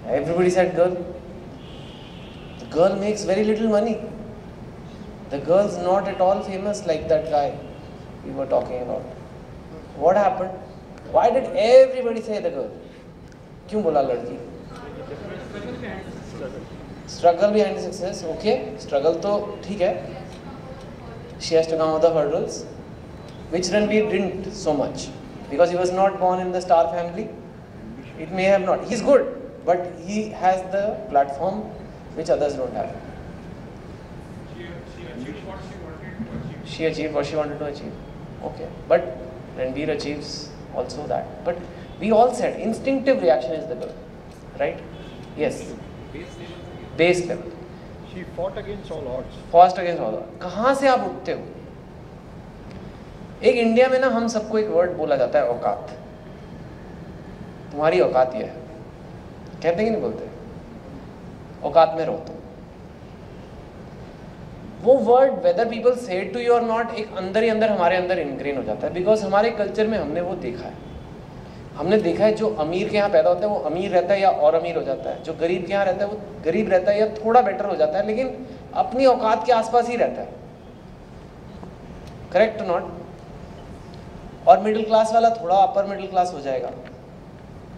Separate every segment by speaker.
Speaker 1: Everybody said girl. The girl makes very little money. The girl's not at all famous like that guy we were talking about. What happened? Why did everybody say the girl? क्यों बोला लड़की? Struggle behind success. Okay, struggle तो ठीक है. She has to come over the hurdles, which Ranveer didn't so much because he was not born in the star family. It may have not. He's good, but he has the platform which others don't have. She achieved what she wanted to achieve. Okay, but Ranveer achieves also that. But we all said instinctive reaction is the girl, right? Yes. Base level.
Speaker 2: She fought against all odds.
Speaker 1: Fought against all odds. कहाँ से आप उठते हो? एक India में ना हम सबको एक वर्ड बोला जाता है औकात. तुम्हारी औकात ये है. कहते कि नहीं बोलते? औकात में रहो तुम. वो वर्ड वेदर पीपल से टू यू और नॉट एक अंदर ही अंदर हमारे अंदर इनग्रेन हो जाता है बिकॉज हमारे कल्चर में हमने वो देखा है. हमने देखा है जो अमीर के यहाँ पैदा होता है वो अमीर रहता है या और अमीर हो जाता है. जो गरीब के यहाँ रहता है वो गरीब रहता है या थोड़ा बेटर हो जाता है लेकिन अपनी औकात के आसपास ही रहता है. Correct not? और मिडिल क्लास वाला थोड़ा अपर मिडिल क्लास हो जाएगा,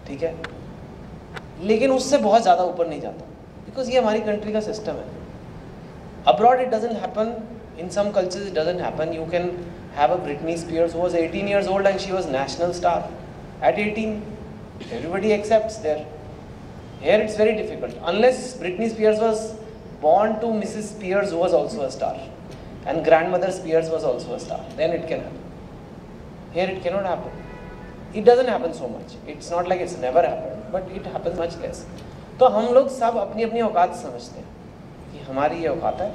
Speaker 1: ठीक है, लेकिन उससे बहुत ज़्यादा ऊपर नहीं जाता बिकॉज ये हमारी कंट्री का सिस्टम है. Abroad it doesn't happen. In some cultures it doesn't happen. You can have a Britney Spears who was 18 years old and she was national star at 18. Everybody accepts there. Here it's very difficult. Unless Britney Spears was born to Mrs. Spears who was also a star and grandmother Spears was also a star, then it can happen. Here it cannot happen. It doesn't happen so much. It's not like it's never happened, but it happens much less. तो हम लोग सब अपनी अपनी औकात समझते हैं कि हमारी ये औकात है,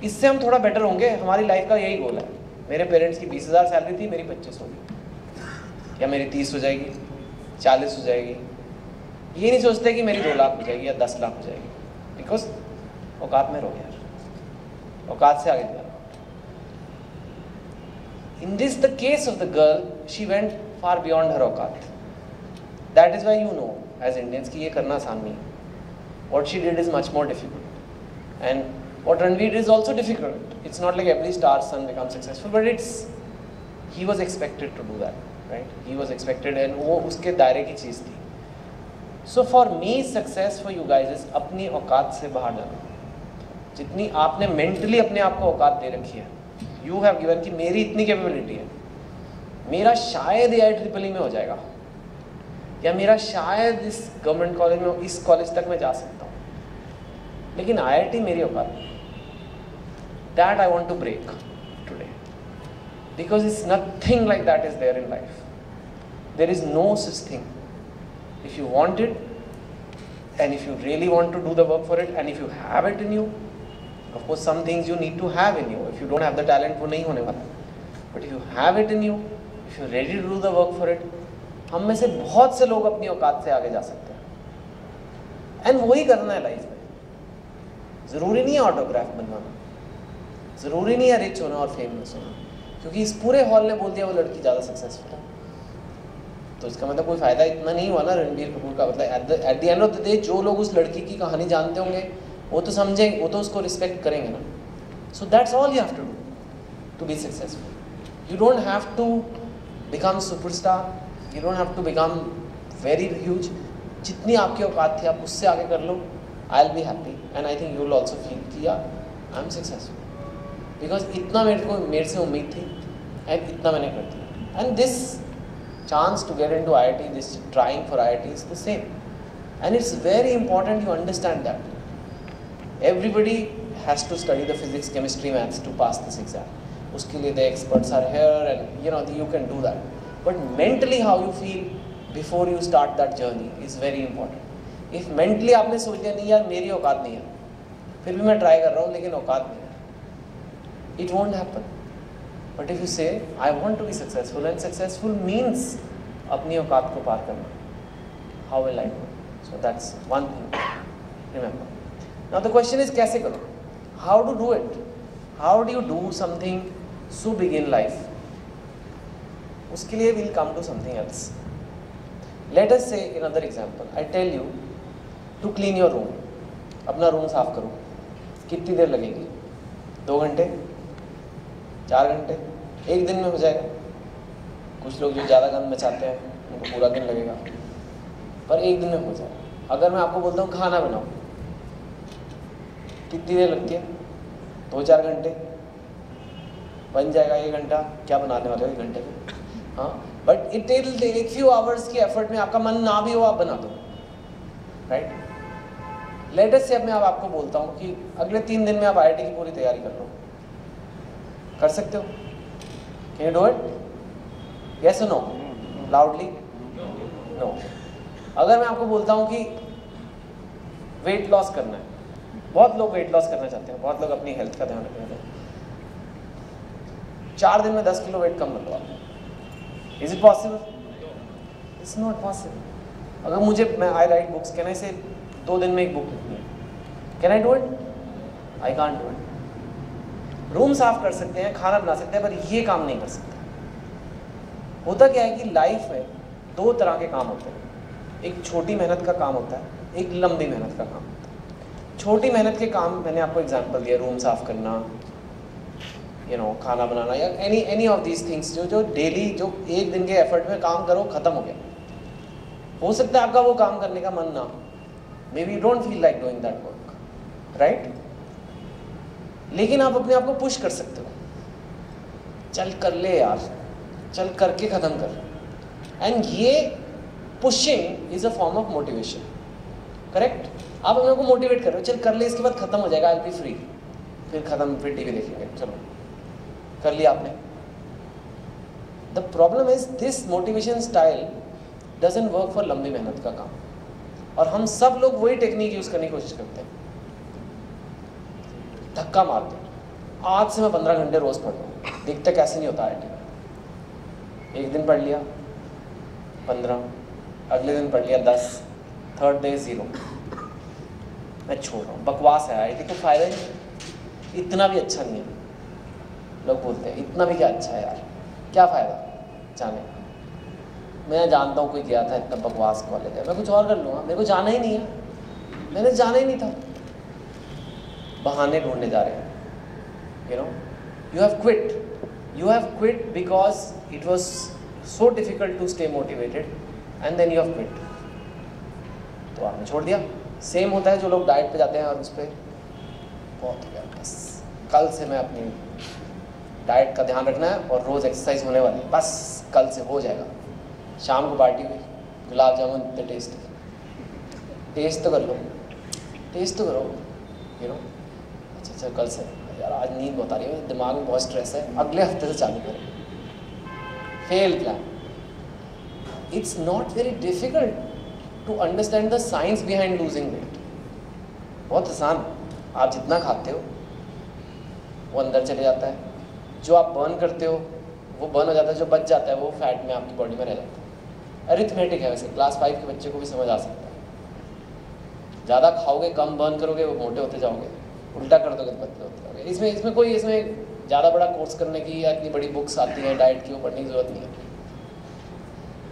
Speaker 1: इससे हम थोड़ा बेटर होंगे. हमारी लाइफ का यही गोल है. मेरे पेरेंट्स की 20,000 सैलरी थी, मेरी 25 होगी या मेरी 30 हो जाएगी, 40 हो जाएगी. ये नहीं सोचते कि मेरी 2 लाख हो जाएगी या 10 लाख हो जाएगी बिकॉज औकात में रहो यार, औकात से आगे जा. In this the case of the girl, she went far beyond her औकात. That is why you know as Indians कि ये करना आसान नहीं है. What she did is much more difficult. And what Ranveer did is also difficult. It's not like every star's son becomes successful, but he was expected to do that, right? He was expected and वो उसके दायरे की चीज़ थी. So for me, success for you guys is अपनी औकात से बाहर जाना. जितनी आपने mentally अपने आप को औकात दे रखी है, you have given कि मेरी इतनी capability है, मेरा शायद AIEEE में हो जाएगा या मेरा शायद इस गवर्नमेंट कॉलेज में इस कॉलेज तक मैं जा सकता हूँ, लेकिन IIT मेरी औकात नहीं. That I want to break today because it's nothing like that is there in life. There is no such thing. If you want it and if you really want to do the work for it and if you have it in you, of course some things you need to have in you. If you don't have the talent वो नहीं होने वाला. But if you have it in you, if you're ready to do the work for it, हम में से बहुत से लोग अपनी औकात से आगे जा सकते हैं. एंड वही करना है लाइफ में. ज़रूरी नहीं है ऑटोग्राफ बनवाना, ज़रूरी नहीं है रिच होना और फेमस होना, क्योंकि इस पूरे हॉल ने बोल दिया वो लड़की ज़्यादा सक्सेसफुल है, तो इसका मतलब कोई फ़ायदा इतना नहीं हुआ ना रणबीर कपूर का. मतलब at the end of the day जो लोग उस लड़की की कहानी जानते होंगे वो तो समझेंगे, वो तो उसको रिस्पेक्ट करेंगे ना. So that's all you have to be successful. You don't have to become superstar, you don't have to become very huge. जितनी आपकी औकात थी आप उससे आगे कर लो. I will be happy and I think you will also feel कि यार आई एम सक्सेसफुल बिकॉज इतना मेरे से उम्मीद थी एंड इतना मैंने कर दिया. And this chance to get into IIT, this trying for IIT is the same. And it's very important you understand that everybody has to study the physics, chemistry, maths to pass this exam. उसके लिए the experts are here and you can do that. But mentally how you feel before you start that journey is very important. If mentally आपने सोच लिया नहीं यार मेरी औकात नहीं है, फिर भी मैं ट्राई कर रहा हूँ लेकिन औकात नहीं है, it won't happen. But if you say I want to be successful and successful means अपनी औकात को पार करना, how will I do it? So that's one thing. Remember. Now the question is कैसे करो? How to do it? How do you do something so big in life? उसके लिए we'll come to something else. Let us say another example. I tell you to clean your room, अपना room साफ करो, कितनी देर लगेगी? 2 घंटे, 4 घंटे, एक दिन में हो जाएगा। कुछ लोग जो ज़्यादा गंद मचाते हैं उनको पूरा दिन लगेगा, पर एक दिन में हो जाएगा। अगर मैं आपको बोलता हूँ खाना बनाओ, कितनी देर लगती है? 2-4 घंटे, बन जाएगा 1 घंटा। क्या बनाने वाले हो 1 घंटे में? हाँ, but it will take few hours की एफर्ट में, आपका मन ना भी हो आप बना दो, राइट? लेट अस से अब मैं आपको बोलता हूँ कि अगले 3 दिन में आप IIT की पूरी तैयारी कर लो, कर सकते हो? Can you do it? Yes और नो? लाउडली? नो। अगर मैं आपको बोलता हूँ कि वेट लॉस करना है, बहुत लोग वेट लॉस करना चाहते हैं, बहुत लोग अपनी हेल्थ का ध्यान रखना चाहते हैं, 4 दिन में 10 किलो वेट कम कर लो आप, is it possible? It's not possible. अगर मैं आई राइट बुक्स, कैन आई से 2 दिन में एक बुक लिखनी है, can I do it? I can't do it. Room साफ कर सकते हैं, खाना बना सकते हैं, पर ये काम नहीं कर सकते। होता क्या है कि लाइफ में 2 तरह के काम होते हैं, एक छोटी मेहनत का काम होता है, एक लंबी मेहनत का काम होता है। छोटी मेहनत के काम मैंने आपको एग्जांपल दिया, रूम साफ करना, खाना बनाना, या एनी ऑफ दीज थिंग्स जो डेली, जो 1 दिन के एफर्ट में काम करो, खत्म हो गया। हो सकता है आपका वो काम करने का मन ना, may be you don't feel like doing that work, right? लेकिन आप अपने आप को पुश कर सकते हो, चल कर ले यार, चल करके खत्म कर। एंड ये pushing is a form of motivation, correct? आप अपने को मोटिवेट कर रहे हो, चल कर ले, इसके बाद खत्म हो जाएगा, आई विल बी फ्री, फिर खत्म, फिर टीवी देखेंगे, चलो कर लिया आपने। The problem is this motivation style doesn't work for लंबी मेहनत का काम, और हम सब लोग वही टेक्निक यूज करने की कोशिश करते हैं, धक्का मारते हैं। आज से मैं 15 घंटे रोज पढ़ रहा हूँ, देखते कैसे नहीं होता IIT में। एक दिन पढ़ लिया 15, अगले दिन पढ़ लिया 10, थर्ड डे 0, मैं छोड़ रहा हूँ, बकवास है, IIT को फायदा नहीं, इतना भी अच्छा नहीं है। लोग बोलते हैं इतना भी क्या अच्छा है यार, क्या फ़ायदा जाने का? मैं जानता हूँ कोई गया था, इतना बकवास कॉलेज है, मैं कुछ और कर लूँगा, मेरे को जाना ही नहीं है, मैंने जाना ही नहीं था। बहाने ढूंढने जा रहे हैं, you have quit because it was so difficult to stay motivated, and then you have quit, तो आपने छोड़ दिया। सेम होता है जो लोग डाइट पे जाते हैं और उस पर बहुत हो गया, बस कल से मैं अपनी डाइट का ध्यान रखना है और रोज़ एक्सरसाइज होने वाली है, बस कल से हो जाएगा। शाम को पार्टी हुई, गुलाब जामुन इतने टेस्ट तो कर लो, टेस्ट तो करो, अच्छा कल से यार आज नींद बहुत आ रही है, दिमाग में बहुत स्ट्रेस है, अगले हफ्ते से चालू करें। Fail plan. It's not very difficult to understand the science behind losing weight. बहुत आसान, आप जितना खाते हो वो अंदर चले जाता है, जो आप बर्न करते हो वो बर्न हो जाता है, जो बच जाता है वो फैट में आपकी बॉडी में रह जाता है। अरिथमेटिक है, वैसे क्लास 5 के बच्चे को भी समझ आ सकता है। ज़्यादा खाओगे कम बर्न करोगे, वो मोटे होते जाओगे, उल्टा कर दोगे तो पतले होते जाओगे। इसमें ज़्यादा बड़ा कोर्स करने की या इतनी बड़ी बुक्स आती हैं डाइट की, वो पढ़ने की ज़रूरत नहीं है,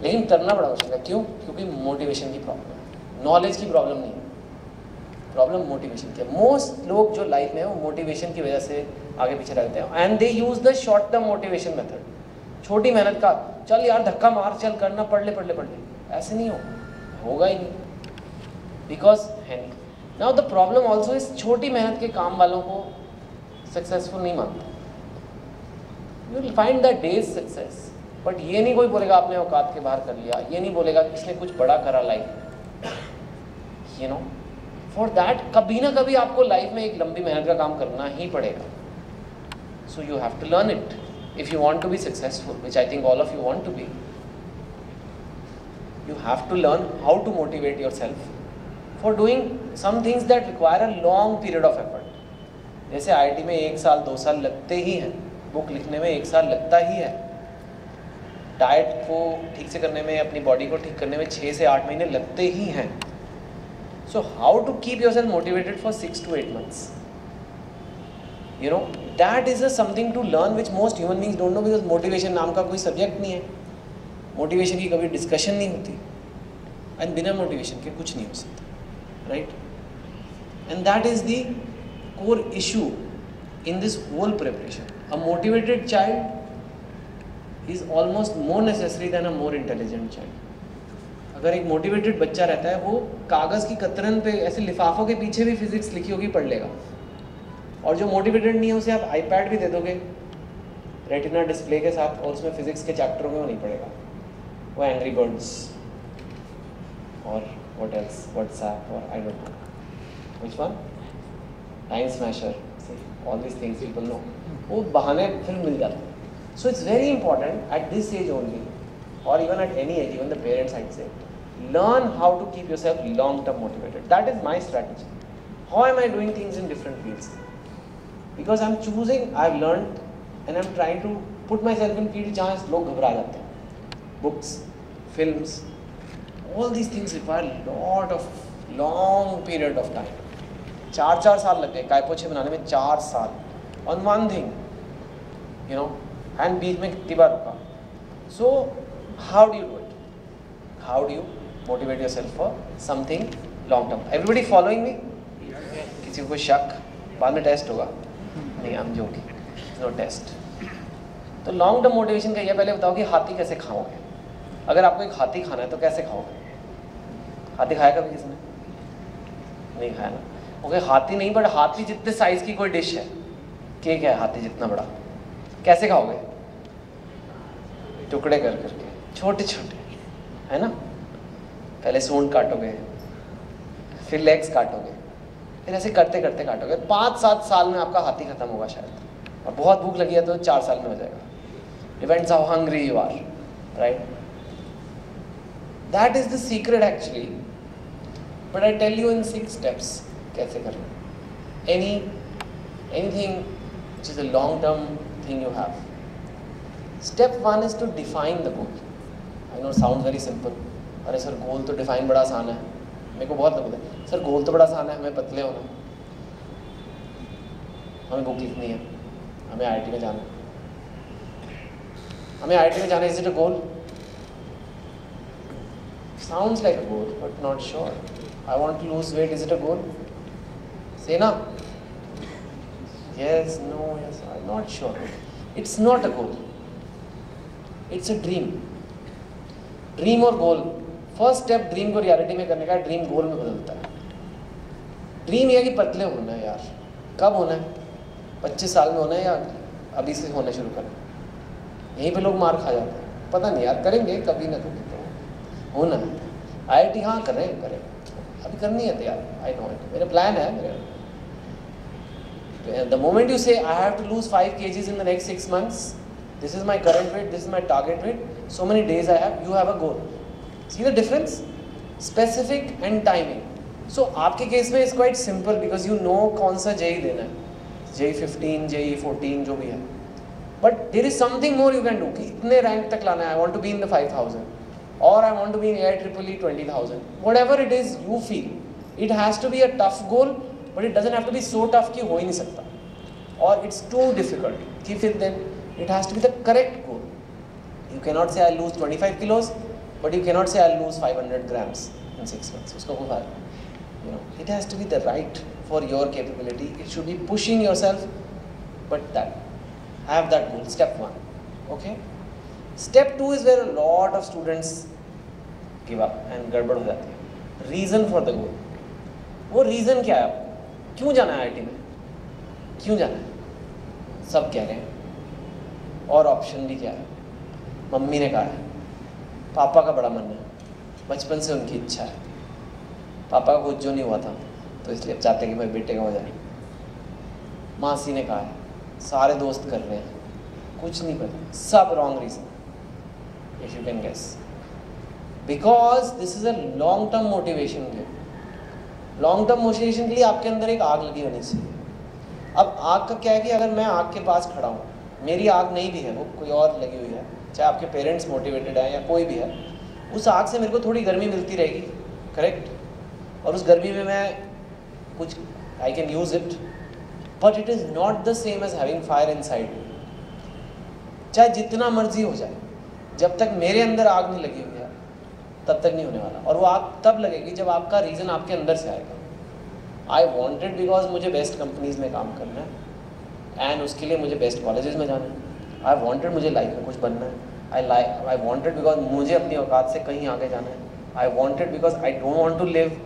Speaker 1: लेकिन करना बड़ा मुश्किल है। क्यों? क्योंकि मोटिवेशन की प्रॉब्लम है, नॉलेज की प्रॉब्लम नहीं है, प्रॉब्लम मोटिवेशन की है। मोस्ट लोग जो लाइफ में है वो मोटिवेशन की वजह से आगे पीछे रहते हैं, and they use the short term motivation method. छोटी मेहनत का, चल यार धक्का मार, चल करना, पढ़ ले, ऐसे नहीं होगा ही नहीं, बिकॉज है नहीं। नाउ द प्रॉब्लम ऑल्सो इस छोटी मेहनत के काम वालों को सक्सेसफुल नहीं मानता। You will find the days success, but ये नहीं कोई बोलेगा आपने औकात के बाहर कर लिया, ये नहीं बोलेगा किसने कुछ बड़ा करा लाइफ, फॉर दैट कभी ना कभी आपको लाइफ में एक लंबी मेहनत का काम करना ही पड़ेगा। So you have to learn it if you want to be successful, which I think all of you want to be. You have to learn how to motivate yourself for doing some things that require a long period of effort. जैसे IIT में 1 साल 2 साल लगते ही हैं, book लिखने में 1 साल लगता ही है, डाइट को ठीक से करने में, अपनी बॉडी को ठीक करने में 6 से 8 महीने लगते ही हैं। So how to keep yourself motivated for 6 to 8 months? That is something to learn which most human beings don't know, because motivation नाम का कोई सब्जेक्ट नहीं है, मोटिवेशन की कभी डिस्कशन नहीं होती, एंड बिना मोटिवेशन के कुछ नहीं हो सकता। right? And that is the core issue in this whole preparation. A motivated child is almost more necessary than a more intelligent child. अगर एक मोटिवेटेड बच्चा रहता है वो कागज़ की कतरन पे ऐसे लिफाफों के पीछे भी फिजिक्स लिखी होगी पढ़ लेगा, और जो मोटिवेटेड नहीं है उसे आप आईपैड भी दे दोगे रेटिना डिस्प्ले के साथ और उसमें फिजिक्स के चैप्टरों में वो नहीं पढ़ेगा, वो एंग्री बर्ड्स और व्हाट एल्स व्हाट्सएप और I don't know which one time smasher, all this things people know, वो बहाने फिर मिल जाते हैं. So it's very important at this age only, or even at any age, even the parents I'd say, learn how to keep yourself long term motivated. That is my strategy. How am I doing things in different fields? Because I'm choosing, I've learned and I'm trying to put myself in fields जहाँ लोग घबरा जाते हैं. Books, films, all these things require lot of long period of time. 4 साल लग गए कायपोछे बनाने में, 4 साल on one thing, you know, and बीच में कितनी बार रुका. So how do you do it? How do you motivate yourself for something long term? Everybody following me? किसी को कोई शक? बाद में टेस्ट होगा. नहीं, I'm joking. No test. तो लॉन्ग टर्म मोटिवेशन का ये पहले बताओ कि हाथी कैसे खाओगे. अगर आपको एक हाथी खाना है तो कैसे खाओगे? हाथी खाया कभी किसने? नहीं खाया ना. ओके, हाथी नहीं, बट हाथी जितने साइज की कोई डिश है, केक है हाथी जितना बड़ा, कैसे खाओगे? टुकड़े कर करके, छोटे छोटे, है ना. पहले सूंड काटोगे, फिर लेग्स काटोगे, फिर ऐसे करते करते काटोगे. 5-7 साल में आपका हाथी खत्म होगा शायद, और बहुत भूख लगी है तो 4 साल में हो जाएगा. Depends how hungry you are, right. That is the secret actually, but I tell you in 6 steps कैसे करना. Anything which is a long term thing you have. Step 1 is to define the goal. I know it sounds very simple. अरे sir गोल तो define बड़ा आसान है. मेरे को बहुत लोग बोलते हैं सर गोल तो बड़ा आसान है, हमें पतले होना, हमें बुक लिखनी है, हमें IIT में जाना है, हमें IIT में जाना. Is it a goal? Sounds like a goal, but not sure. I want to lose weight. Is it a goal? Say na. Yes, no, yes. I'm not sure. It's not a goal. It's a dream. Dream और गोल, first step dream को reality में करने का, dream गोल में बदलता है. Dream यह कि पतले होना है यार. कब होना है? 25 साल में होना है या अभी से होना शुरू करना? यहीं पे लोग मार खा जाते हैं. पता नहीं यार, करेंगे कभी ना कभी तो होना है. IIT हाँ करें, अभी करनी है यार. आई नो इट, मेरा प्लान है. The moment you say I have to lose 5 kgs in the next 6 months, this is my current weight, this is my target weight, so many days I have, you have a goal. See the difference? Specific and timing. So आपके case में it's quite simple because you know कौन सा JEE देना है, JEE 15, JEE 14 जो भी है. But there is something more you can do कि इतने रैंक तक लाना है. I want to be in the 5000 or I want to be in AIEEE 20,000. Whatever it is you feel, it has to be a tough goal, but it doesn't have to be so tough कि हो ही नहीं सकता, or it's too difficult कि फिर then it has to be the correct goal. You cannot say I'll lose 25 kilos, but you cannot say I'll lose 500 grams in 6 months. उसको कोई फायदा नहीं. You know, it has to be the right for your capability. It should be pushing yourself, but that have that goal. Step 1. Okay. Step 2 is where a lot of students give up and गड़बड़ हो जाती है. Reason for the goal. वो reason क्या है? क्यों जाना है IIT में? क्यों जाना है? सब कह रहे हैं, और ऑप्शन भी क्या है? मम्मी ने कहा है, पापा का बड़ा मन है, बचपन से उनकी इच्छा है, पापा का कुछ जो नहीं हुआ था तो इसलिए चाहते हैं कि भाई बेटे का हो जाए. मासी ने कहा है, सारे दोस्त कर रहे हैं, कुछ नहीं पता. सब wrong reason, if you can guess. Because this is a long term motivation के. लॉन्ग टर्म मोटिवेशन के लिए आपके अंदर एक आग लगी होनी चाहिए. अब आग का क्या है कि अगर मैं आग के पास खड़ा हूँ, मेरी आग नहीं भी है, वो कोई और लगी हुई है, चाहे आपके पेरेंट्स मोटिवेटेड हैं या कोई भी है, उस आग से मेरे को थोड़ी गर्मी मिलती रहेगी, करेक्ट. और उस गर्मी में मैं कुछ I can use it, but it is not the same as having fire inside. चाहे जितना मर्जी हो जाए, जब तक मेरे अंदर आग नहीं लगी हुई है, तब तक नहीं होने वाला, और वो आप तब लगेगी जब आपका रीज़न आपके अंदर से आएगा. आई वॉन्टेड बिकॉज मुझे बेस्ट कंपनीज में काम करना है एंड उसके लिए मुझे बेस्ट कॉलेजेस में जाना है. आई वॉन्टेड मुझे लाइफ में कुछ बनना है. आई वॉन्टेड बिकॉज मुझे अपनी औकात से कहीं आगे जाना है. I wanted because I don't want to live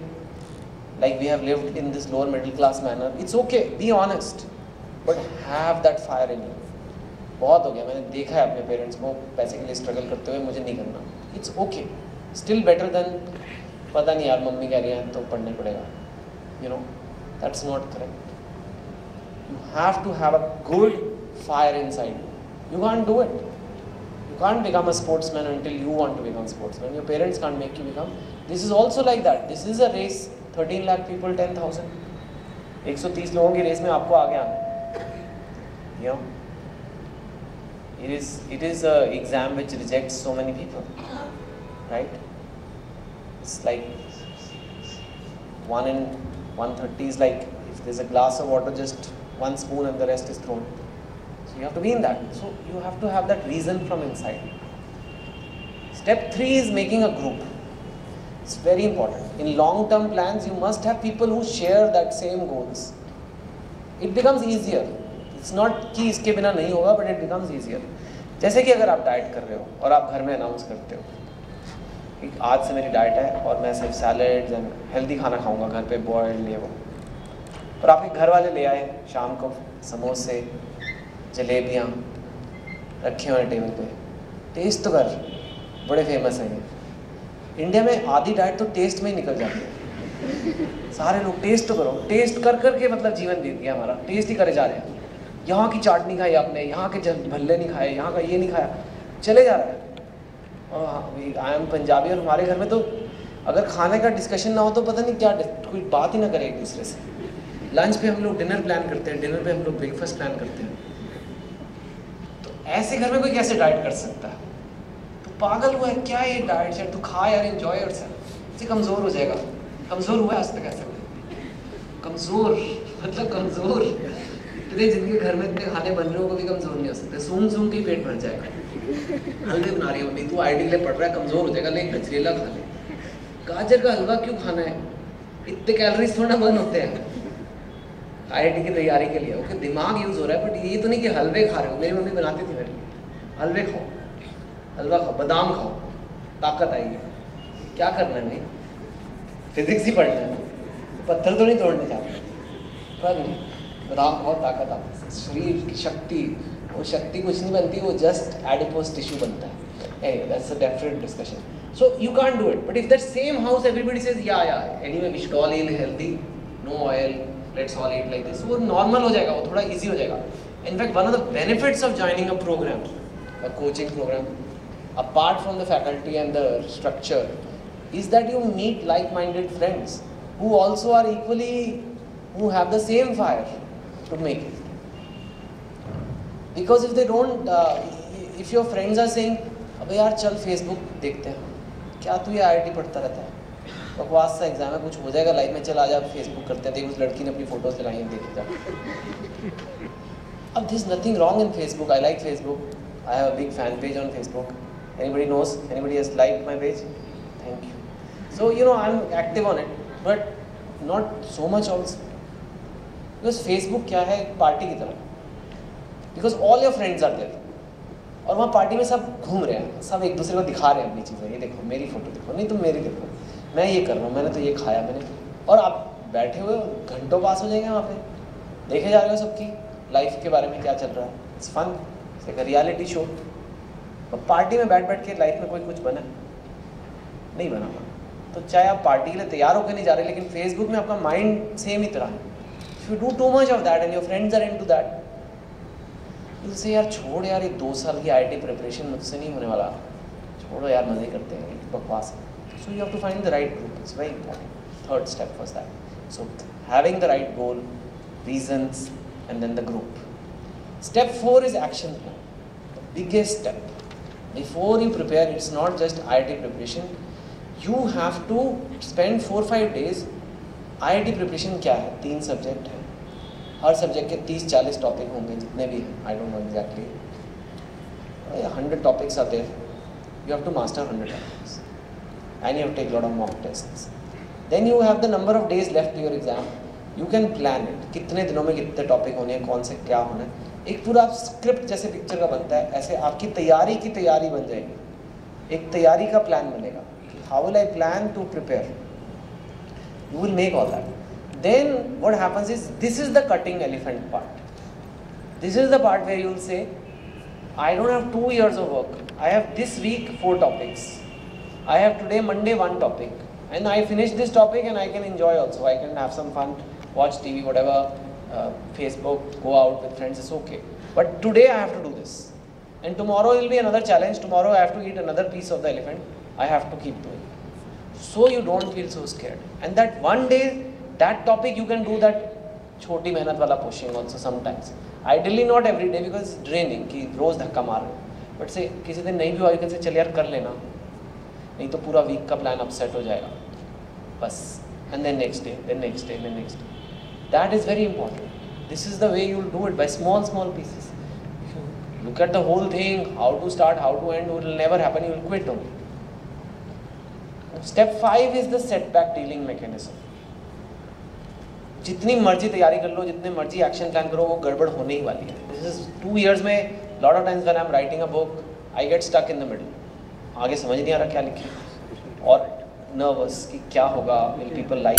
Speaker 1: like we have lived in this lower middle class manner. It's okay, be honest, but have that fire in you. बहुत हो गया, मैंने देखा है अपने पेरेंट्स को पैसे के लिए स्ट्रगल करते हुए, मुझे नहीं करना. It's okay, still better than पता नहीं यार मम्मी कह रही है तो पढ़ना पड़ेगा. You know, that's not correct. You have to have a good fire inside you. You can't do it. You can't become a sportsman until you want to become a sportsman. Your parents can't make you become. This is also like that. This is a race. 13 lakh people, 10,000. 130 लोगों की race में आपको आगे आना है. You know, it is a exam which rejects so many people, right? It's like 1 in 130 is like if there's a glass of water, just 1 spoon and the rest is thrown. So you have to be in that. So you have to have that reason from inside. Step 3 is making a group. It's very important. In long-term plans, you must have people who share that same goals. It becomes easier. It's not कि इसके बिना नहीं होगा, but it becomes easier. जैसे कि अगर आप diet कर रहे हो और आप घर में अनाउंस करते हो कि आज से मेरी डाइट है और मैं सिर्फ सैलड्स एंड हेल्दी खाना खाऊंगा घर पे, बॉइल्ड ये वो, और आपके घर वाले ले आए शाम को समोसे जलेबियाँ रखे हुए हैं टेबल पे, टेस्ट तो कर, बड़े फेमस हैं ये. इंडिया में आधी डाइट तो टेस्ट में ही निकल जाती है. सारे लोग टेस्ट तो करो, टेस्ट कर करके मतलब जीवन बीत गया हमारा, टेस्ट ही करे जा रहे हैं. यहाँ की चाट नहीं खाई आपने, यहाँ के भल्ले नहीं खाए, यहाँ का ये नहीं खाया, चले जा रहे हैं. और आई एम पंजाबी और हमारे घर में तो अगर खाने का डिस्कशन ना हो तो पता नहीं क्या, कोई बात ही ना करे एक दूसरे से. लंच पे हम लोग डिनर प्लान करते हैं, डिनर पे हम लोग ब्रेकफास्ट प्लान करते हैं. तो ऐसे घर में कोई कैसे डाइट कर सकता है? पागल हुआ है क्या ये डाइट शेट? तू खा यार, एंजॉय योरसेल्फ. इससे कमज़ोर हो जाएगा. कमज़ोर हुआ है आज तक ऐसा? कमज़ोर मतलब कमज़ोर. इतने जिनके घर में इतने खाने बन रहे हो कभी कमज़ोर नहीं हो सकते. सूंघ सूंघ के पेट भर जाएगा. हल्दी बना रही हो मम्मी, तू आईटी के लिए पढ़ रहा है, कमज़ोर हो जाएगा, लेकिन गजरेला खा ले. गाजर का हलवा क्यों खाना है? इतने कैलोरीज थोड़ा बर्न होते हैं आईआईटी की तैयारी के लिए. ओके, दिमाग यूज़ हो रहा है, बट ये तो नहीं कि हलवे खा रहे हो. मेरी मम्मी बनाती थी मेरे लिए, हलवे खाओ, हलवा खाओ, बादाम खाओ, ताकत आएगी. क्या करना है भाई? फिजिक्स ही पढ़ना है, पत्थर तो नहीं तोड़ने जाते. पर नहीं, बादाम खाओ, ताकत आती. शरीर की शक्ति, वो शक्ति कुछ नहीं बनती, वो जस्ट एडिपोज टिश्यू बनता है. That's a different discussion. So you can't do it. But if that same house everybody says yeah, anyway we should all eat healthy, no oil, let's all eat like this, वो normal हो जाएगा, वो थोड़ा easy हो जाएगा. In fact, one of the benefits of joining a program, a coaching program, apart from the faculty and the structure, is that you meet like-minded friends who also are equally, who have the same fire to make it. Because if they don't, if your friends are saying, अबे यार चल Facebook देखते हैं, क्या तू ये IIT पढ़ता रहता है, बकवास सा एग्जाम है, कुछ हो जाएगा लाइफ में, चल आजा फेसबुक करते हैं, देख उस लड़की ने अपनी फोटोज लगाई हैं, देख जा. अब this nothing wrong in Facebook. I like Facebook. I have a big fan page on Facebook. Anybody knows? Anybody has liked my page? Thank you. So you know I'm active on it, but not so much also. Because Facebook क्या है, एक party की तरह. Because all your friends are there. और वहाँ party में सब घूम रहे हैं, सब एक दूसरे को दिखा रहे हैं अपनी चीज़ें. ये देखो मेरी फोटो देखो, नहीं तुम मेरी देखो, मैं ये कर रहा हूँ, मैंने तो ये खाया मैंने. और आप बैठे हुए घंटों पास हो जाएंगे वहाँ पे, देखे जा रहे हो सबकी लाइफ के बारे में क्या चल रहा है. इट्स फन, इट्स एक रियलिटी शो. तो पार्टी में बैठ के लाइफ में कोई कुछ बना नहीं बना. तो चाहे आप पार्टी के लिए तैयार होकर नहीं जा रहे, लेकिन फेसबुक में आपका माइंड सेम ही तरह है. If you do too much of that and your friends are into that, इससे यार छोड़ यार, ये 2 साल की आईआईटी प्रिपरेशन मुझसे नहीं होने वाला, छोड़ो यार, मजे करते हैं, बकवास. So you have to find the right group. It's very important. Third step was that. So having the right goal, reasons and then the group. Step 4 is action plan. The biggest step. Before you prepare, it's not just IIT preparation. You have to spend 4-5 days. IIT preparation क्या है? 3 subject हैं, हर subject के 30-40 topic होंगे, जितने भी हैं. I don't know exactly. 100 topics are there. You have to master 100 topics. and you have to take a lot of mock tests. Then you have the number of days left to your exam. You can plan it. कितने दिनों में कितने topic होने हैं, कौन से क्या होना है, एक पूरा स्क्रिप्ट जैसे पिक्चर का बनता है, ऐसे आपकी तैयारी की तैयारी बन जाएगी. एक तैयारी का प्लान बनेगा. How will I plan to prepare? You will make all that. Then what happens is, this is the cutting elephant part. This is the part where you will say, I don't have 2 years of work. I have this week 4 topics. I have today Monday 1 topic. And I finish this topic and I can enjoy also. I can have some fun, watch TV, whatever, Facebook, go out with friends, it's okay. But today I have to do this. And tomorrow will be another challenge. Tomorrow I have to eat another piece of the elephant. I have to keep doing. So you don't feel so scared. And that one day, that topic you can do that छोटी मेहनत वाला pushing also sometimes. Ideally not every day because it's draining कि रोज धक्का मार रहे हो. But say किसी दिन नहीं भी हुआ, you can say चल यार कर लेना, नहीं तो पूरा वीक का प्लान अपसेट हो जाएगा बस. And then next day, then next day, then next day. That is very important. This is the way you will do it, by small pieces. If you look at the whole thing, how to start, how to end, it will never happen. You will quit only. Step 5 is the setback dealing mechanism. जितनी मर्जी तैयारी कर लो, जितने मर्जी action plan करो, वो गड़बड़ होने ही वाली है. This is 2 years में lot of times when I am writing a book, I get stuck in the middle. आगे समझ नहीं आ रहा क्या लिखे और nervous कि क्या होगा, will people like